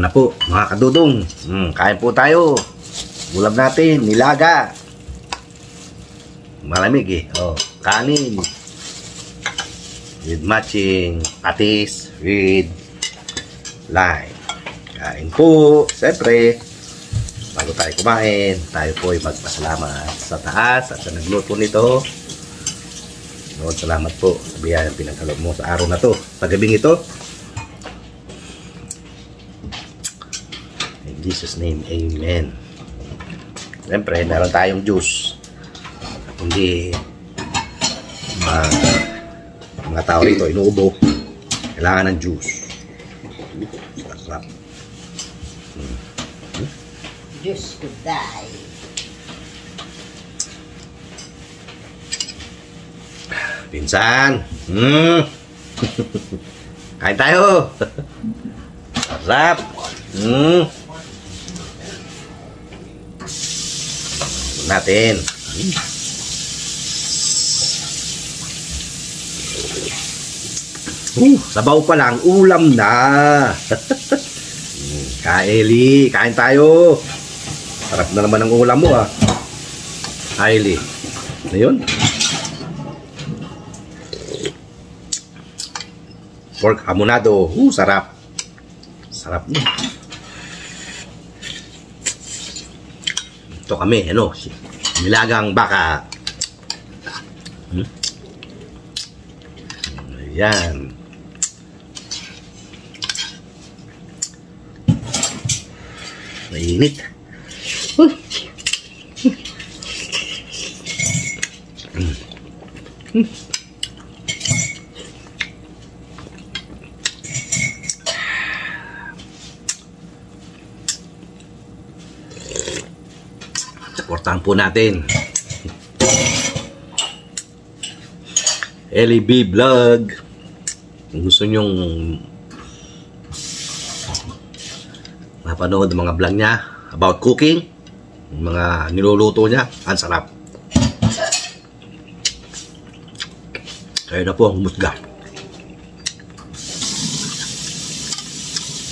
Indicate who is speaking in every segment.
Speaker 1: Tara na po mga kadudong. Kain po tayo. Ulam natin, nilaga. Malamig eh. Oh, kanin. With matching patis with lime. Kain po. Siyempre, bago tayo kumain, tayo po ay magpasalamat sa taas at sa nagluto nito. Lord, salamat po sa biyayang pinagkaloob mo sa araw na to, sa gabing ito. In Jesus' name, Amen. Siyempre, meron tayong juice. At hindi mga tao rito, inuubo. Kailangan ng juice. Sarap.
Speaker 2: Juice could die.
Speaker 1: Pinsan. Kain tayo. Sarap. Natin. Sabaw pa lang, ulam na. Kaeli, kain tayo. Sarap na naman ang ulam mo ah. Kaeli. Ano yun? Pork amunado. Sarap. Sarap niya. Ito kami, ano, nilagang baka. Ayan. Mainit. Supportahan po natin Ellie B Vlog. Kung gusto nyong mapanood ang mga vlog niya about cooking, mga niluluto niya, ang sarap. Kayo na po ang humusga.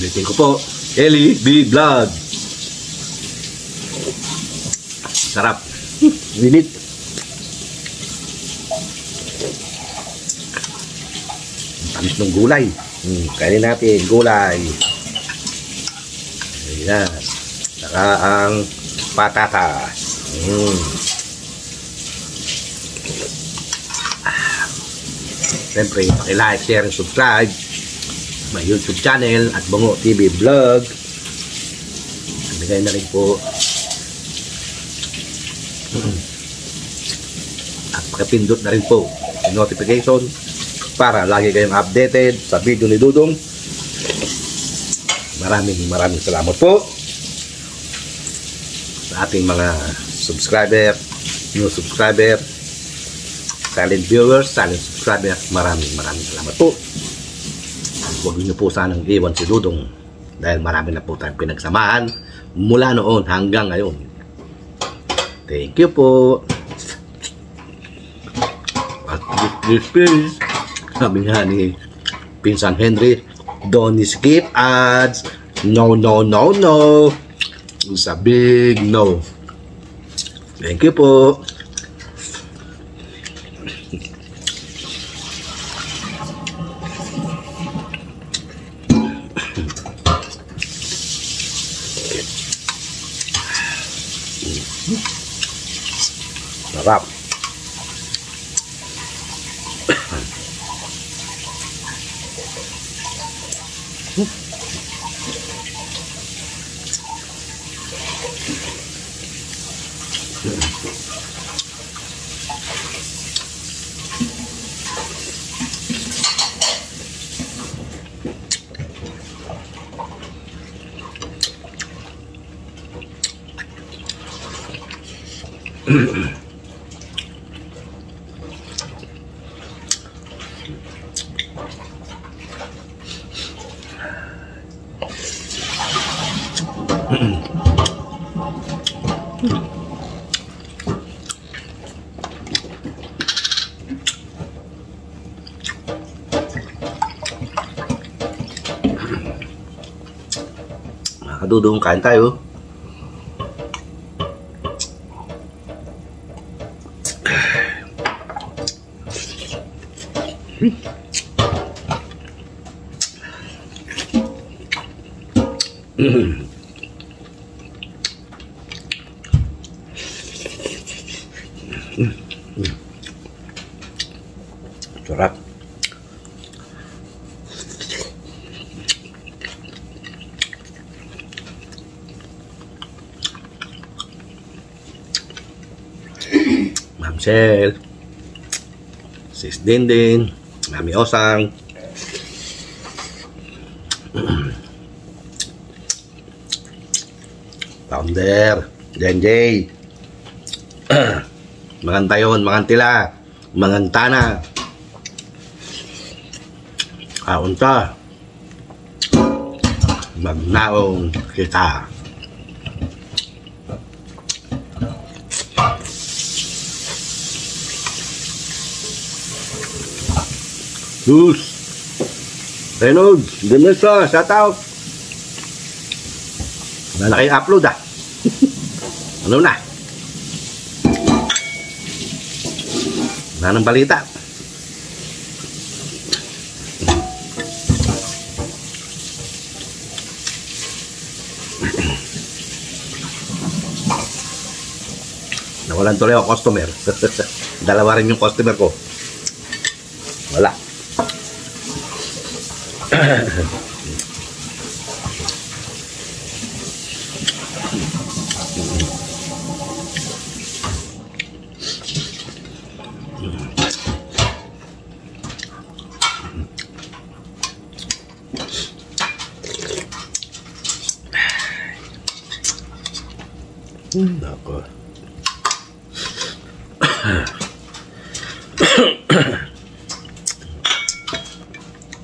Speaker 1: Ulitin ko po, Ellie B Vlog. Sarap. Minit. Tamis ng gulay. Kainin natin gulay. Ayan. Saka ang patatas. Siyempre, paki-like, share, and subscribe my YouTube channel at Bungo TV Vlog. Bigay na rin po. At pakipindot na rin po yung notification para lagi kayong updated sa video ni Dudong. Maraming salamat po sa ating mga subscriber, new subscriber, silent viewers, silent subscriber. Maraming salamat po. Huwag niyo po sanang iwan si Dudong dahil marami na po tayong pinagsamahan mula noon hanggang ngayon. Thank you po. At please, sabi nga ni Pinsan Henry, don't skip ads. No. It's a big no. Thank you po. Sarap. Dudong, kain tayo. Sarap. Ma'am Shell, Sis Dindin, Mami Osang, Founder, Jenjay, Mangantayon, Mangantila, Mangantana, Kaunta, Magnaong kita. Luz, Reynolds, Demesa, shout out. Wala na kayong upload ah. Ano na? Wala nang balita. Nawalan tuloy ako customer. Dalawa rin yung customer ko. Wala. Nako.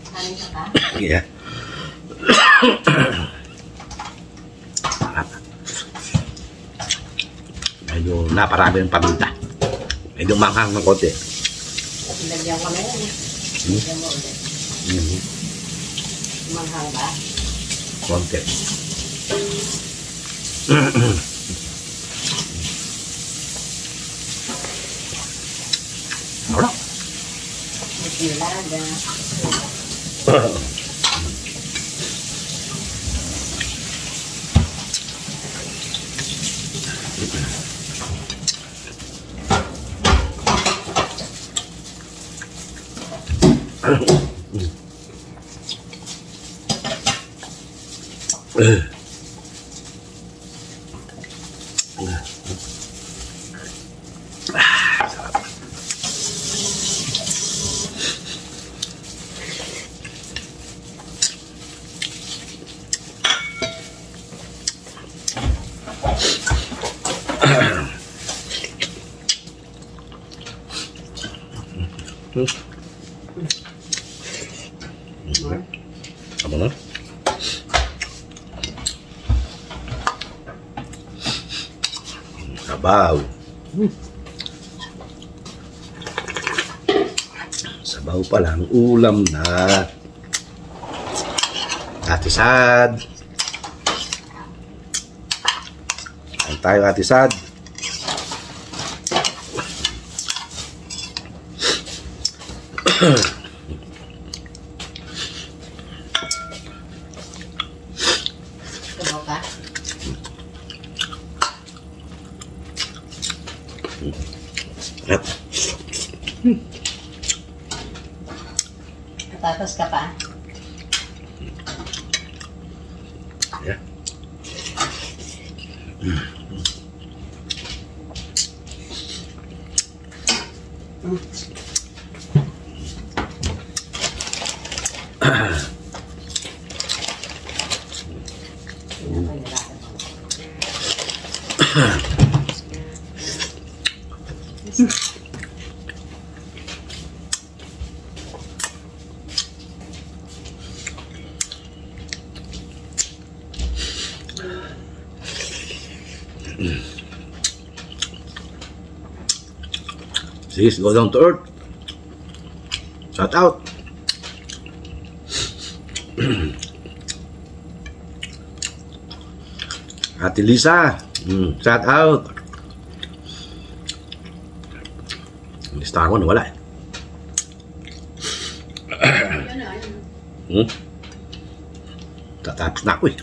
Speaker 2: Kanin ka pa?
Speaker 1: Yeah. Medyo naparami ng paminta. Medyo manghang ng konti.
Speaker 2: Lagyan ko na yan. Lagyan mo ulit. Manghang ba?
Speaker 1: Konti. Alright.
Speaker 2: Nagilada.
Speaker 1: Apa na? Sabaw. Sabaw pa lang, ulam na. Ate Sad. Kain tayo, Ate Sad.
Speaker 2: Tumaw ka? Tapos ka pa?
Speaker 1: Yeah. Sis, go down to earth. Shout out. Ate Lisa, shout out. Listahan ko na wala eh. Tatapos na ako eh.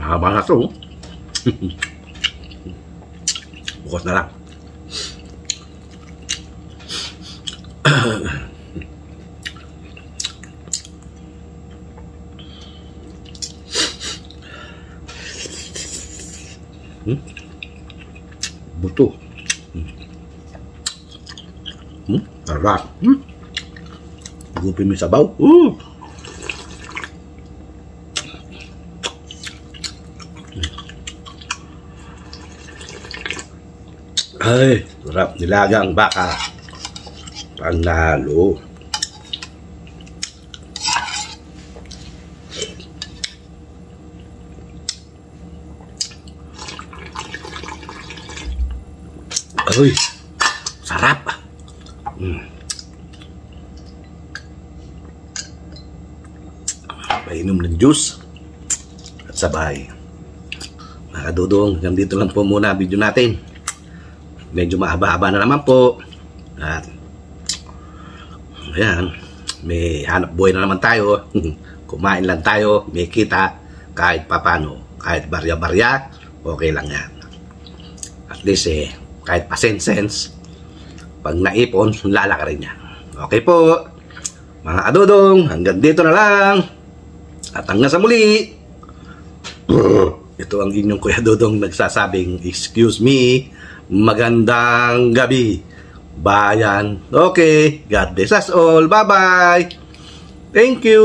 Speaker 1: Mahaba na ito. Bukas na lang. Buto. Sarap. Gupin mo yung sabaw. Ay, sarap. Nilagang baka. Panalo. Ay, sarap. Painom ng juice at sabay. Mga kadudong, hanggang dito lang po muna video natin. Medyo mahaba-haba na naman po. At ayan, may hanap buhay na naman tayo. Kumain lang tayo, may kita kahit papano. Kahit barya-barya, okay lang yan. At least kahit pa sense, pag naipon, lalaka rin yan. Okay po, mga kadudong, hanggang dito na lang. At hanggang sa muli. Ito ang inyong Kuya Dudong nagsasabing, excuse me, magandang gabi, bayan. Okay, God bless us all. Bye-bye. Thank you.